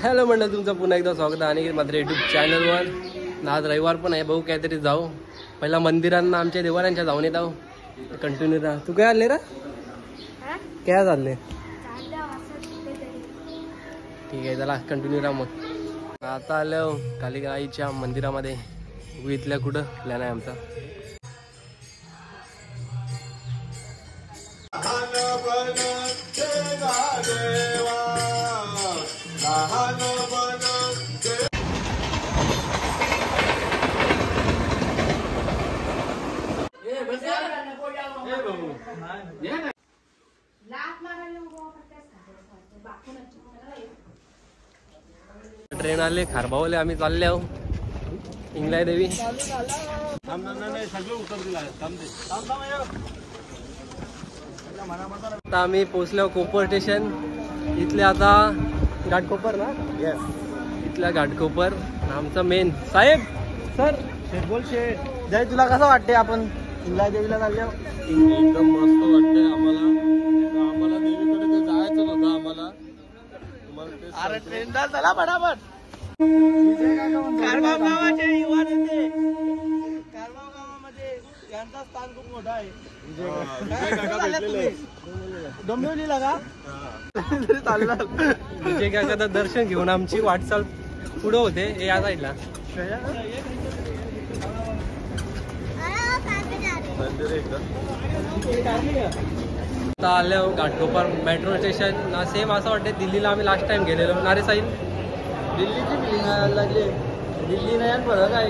Hello मंडळ, तुमचं पुन्हा एकदा स्वागत आहे आणि मात्र यूट्यूब चॅनलवर. आज रविवार पण आहे, भाऊ काहीतरी जाऊ पहिला मंदिरांना आमच्या देवाऱ्यांच्या जाऊन येत आहो. कंटिन्यू राहा. तू काय आले रा? काय चालले? ठीक आहे, चला कंटिन्यू राहा. मग आता आलो कालिकाईच्या मंदिरामध्ये. इथल्या कुठं प्लॅन आहे आमचा. ट्रेन आले खारबावले, आम्ही चालले आहो इंगलाय देवी. आता आम्ही पोहोचलो कोपर स्टेशन. इथले आता घाटकोपर ना. येस, इथला घाटकोपर आमचा मेन. साहेब सर शेठ बोल. शेठ जय, तुला कसं वाटते आपण इंगलाय देवीला चाललो? एकदम मस्त वाटतंय आम्हाला. आम्हाला देवीकडे ते जायचं नव्हतं आम्हाला. अरे ट्रेन चला फटाफट. कारभाव गावाचे युवा नेते, कारभाव गावामध्ये यांचा स्थान खूप मोठा आहे. डोंबिवलीला का चालला विजय काकाचं दर्शन घेऊन आमची वाटचाल पुढे होते. या साईडला आता आलो घाटकोपर मेट्रो स्टेशन ना. सेम असं वाटते दिल्लीला आम्ही लास्ट टाइम गेलेलो ना रे साईल. दिल्लीची फिलिंग लागली. दिल्ली नाही फरक आहे.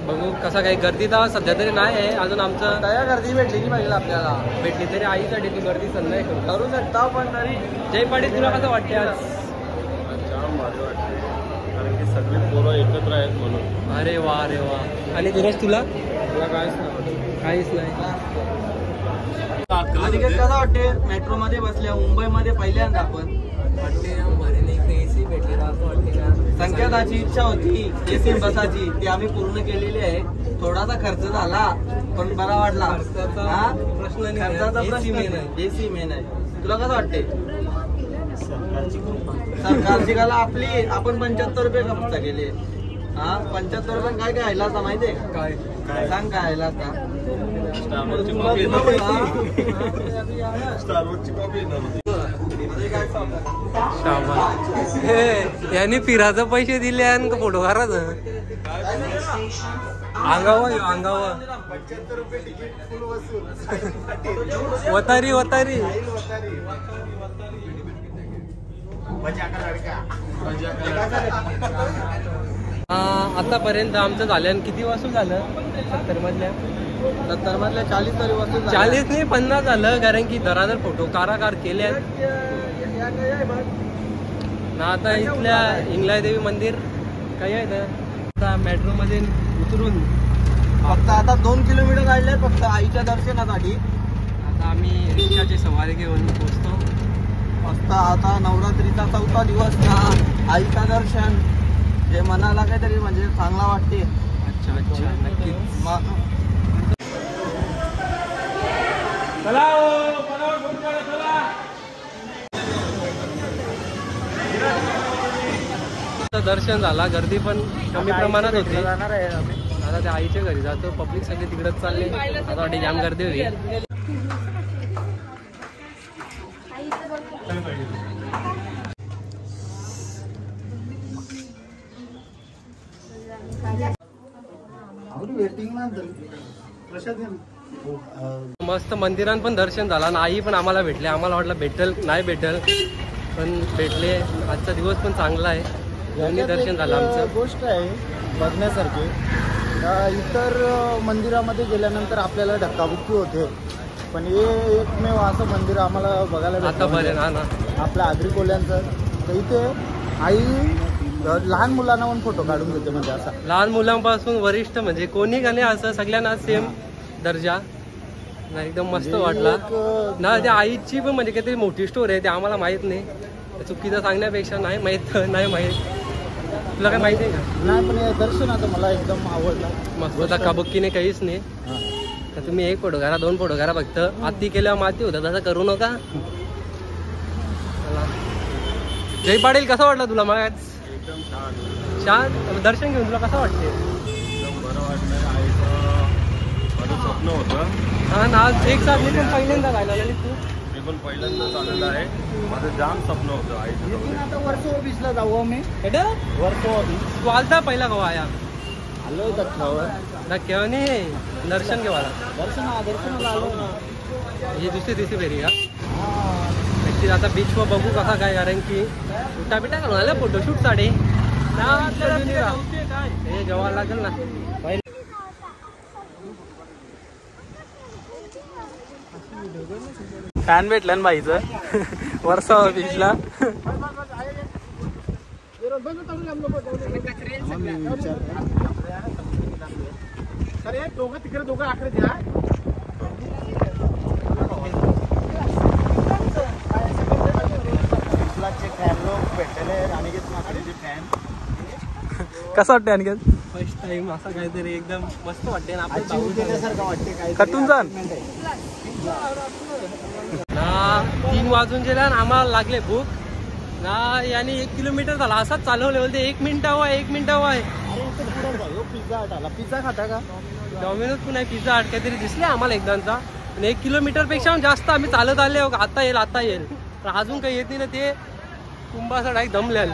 बघू कसा काही. गर्दी तर सध्या तरी नाही आहे अजून. आमचं काय गर्दी भेटली की पाहिजे आपल्याला. भेटली तरी आईसाठी ती गर्दी संध्या करू शकता. पण तरी जय पाटील, तुला कसं वाटते आज? जाम भारी वाटते, कारण की सगळी पोरं एकत्र आहेत म्हणून. अरे वा, अरे वा. आणि दिनेश तुला? तुला काहीच नाही, काहीच नाही. आणि कसं वाटते मेट्रो मध्ये बसल्या? मुंबईमध्ये पहिल्यांदा आपण वाटते एसी भेटली असं वाटते का? संकेताची इच्छा होती एसी बसाची, ती आम्ही पूर्ण केलेली आहे. थोडासा खर्च झाला पण बरा वाटला. प्रश्न नाही. खर्चाचा AC प्रश्न main नाही, एसी मेन आहे. तुला कसं वाटते? सरकारची कृपा. सरकारची गाला आपली. आपण 75 रुपये खर्च केले. 75 रुपये काय काय आयला असता माहितीये? काय सांग काय आयला असता? स्टारवरची कॉपी येणार होती. यांनी फिराचं पैसे दिले आणि फोटो काढायचं अंगावा. अंगावा वतारी वतारी. आतापर्यंत आमचं झालं किती वसूल झालं? 70 मधल्या 40 तरी वस्तू 40 नाही 50 झालं. कारण की दरादर फोटो काराकार केले ना. आता इथल्या इंगलाय देवी मंदिर काय आहे आता मेट्रो मध्ये उतरून फक्त आता 2 किलोमीटर काढले फक्त आईच्या दर्शनासाठी. आता आम्ही रिक्षाची सवारी घेऊन पोहोचतो. फक्त आता नवरात्रीचा 4था दिवस ना. आईचा दर्शन जे मनाला काहीतरी म्हणजे चांगला वाटते. अच्छा अच्छा, नक्कीच. दर्शन झाला. गर्दी पण कमी प्रमाणात होती. आता त्या आईच्या घरी जातो. पब्लिक सगळे तिकडच चालले. आता वाटते जाम गर्दी होती. मस्त मंदिरात पण दर्शन झाला ना. आई पण आम्हाला भेटले. आम्हाला वाटलं भेटल नाही भेटल, पण भेटले. आजचा दिवस पण चांगला आहे. दर्शन झालं आमचं. गोष्ट आहे बघण्यासारखी. इतर मंदिरामध्ये गेल्यानंतर आपल्याला धक्काबुक्की होते, पण हे एकमेव असं मंदिर आम्हाला बघायला भेटलं आतापर्यंत ना आपल्या आगरी कोल्यांचं. तर इथे आई लहान मुलांना पण फोटो काढून देते. म्हणजे असा लहान मुलांपासून वरिष्ठ म्हणजे कोणी का नाही असं सगळ्यांना सेम दर्जा. एकदम मस्त वाटला ना. त्या आईची पण म्हणजे काहीतरी मोठी स्टोरी आहे, ते आम्हाला माहित नाही. चुकीचं सांगण्यापेक्षा नाही माहित. तुला काय माहिती आहे का? नाही, पण दर्शन आता मला एकदम आवडलं. मस्त धक्काबुक्कीने काहीच नाही. तर तुम्ही 1 फोटो करा, 2 फोटो करा. फक्त आती केल्यावर माती होतं, तसं करू नका. जय पाटील कसा वाटला तुला मग एकदम छान. छान दर्शन घेऊन तुला कसं वाटते एकदम बरं वाटलं. आईचं माझं स्वप्न होतं. हा ना आज एक साथ मी पण पहिल्यांदा गायला आलेली तू मी पण पहिल्यांदाच आलेलं आहे. माझं जाम स्वप्न होतं आईचं स्वप्न. आता वर्सोवा बीचला जाऊ आम्ही. एवढं वर्सोवा बीच तू आलता पहिला कवा आया आलो दत्तावर. केव्हा नाही दर्शन घेवाला दर्शनाला आलो ना. ही दुसरी फेरी का ॲक्च्युली आता बीचवर बघू कसा काय कारण की उठा बिटा घालून आलं फोटोशूटसाठी ना हे जेवायला लागेल ना. फॅन भेटलं ना बाईचं वर्षावा बीचला. दोघं तिकडे दोघं आकडे द्या. फॅन लोक भेटले अनिकेत माकडे फॅन. कसं वाटतं अनिकेत फर्स्ट टाइम असं काहीतरी एकदम मस्त वाटते ना आपण अचीव केल्यासारखं वाटते काय कटून जा ना 3 वाजून गेल्या ना आम्हाला लागले भूक ना याने 1 किलोमीटर झाला असाच चालवले बोलते 1 मिनिट हवा 1 मिनिट हवा आहे. पिझ्झा हट आला. पिझ्झा खाता का डॉमिनोज पुन्हा पिझ्झा हट काहीतरी दिसले आम्हाला एकदाचा आणि 1 किलोमीटर पेक्षा जास्त आम्ही चालत आले आता येईल तर अजून काही येत नाही ना ते कुंभाचा डायरेक्ट दमल्याल.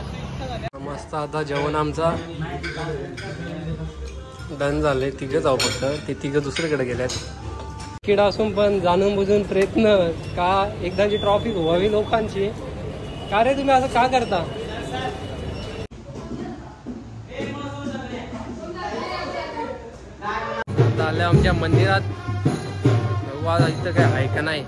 मस्त आता जेवण आमचा डन झाले. तिघं जाऊ फक्त ते तिघं दुसरीकडे गेल्यात. किडा असून पण जाणून बुजून प्रयत्न का एकदाची ट्रॉफी व्हावी लोकांची. का रे तुम्ही असं का करता. आता आल्या आमच्या मंदिरात. इथं काय आहे का नाही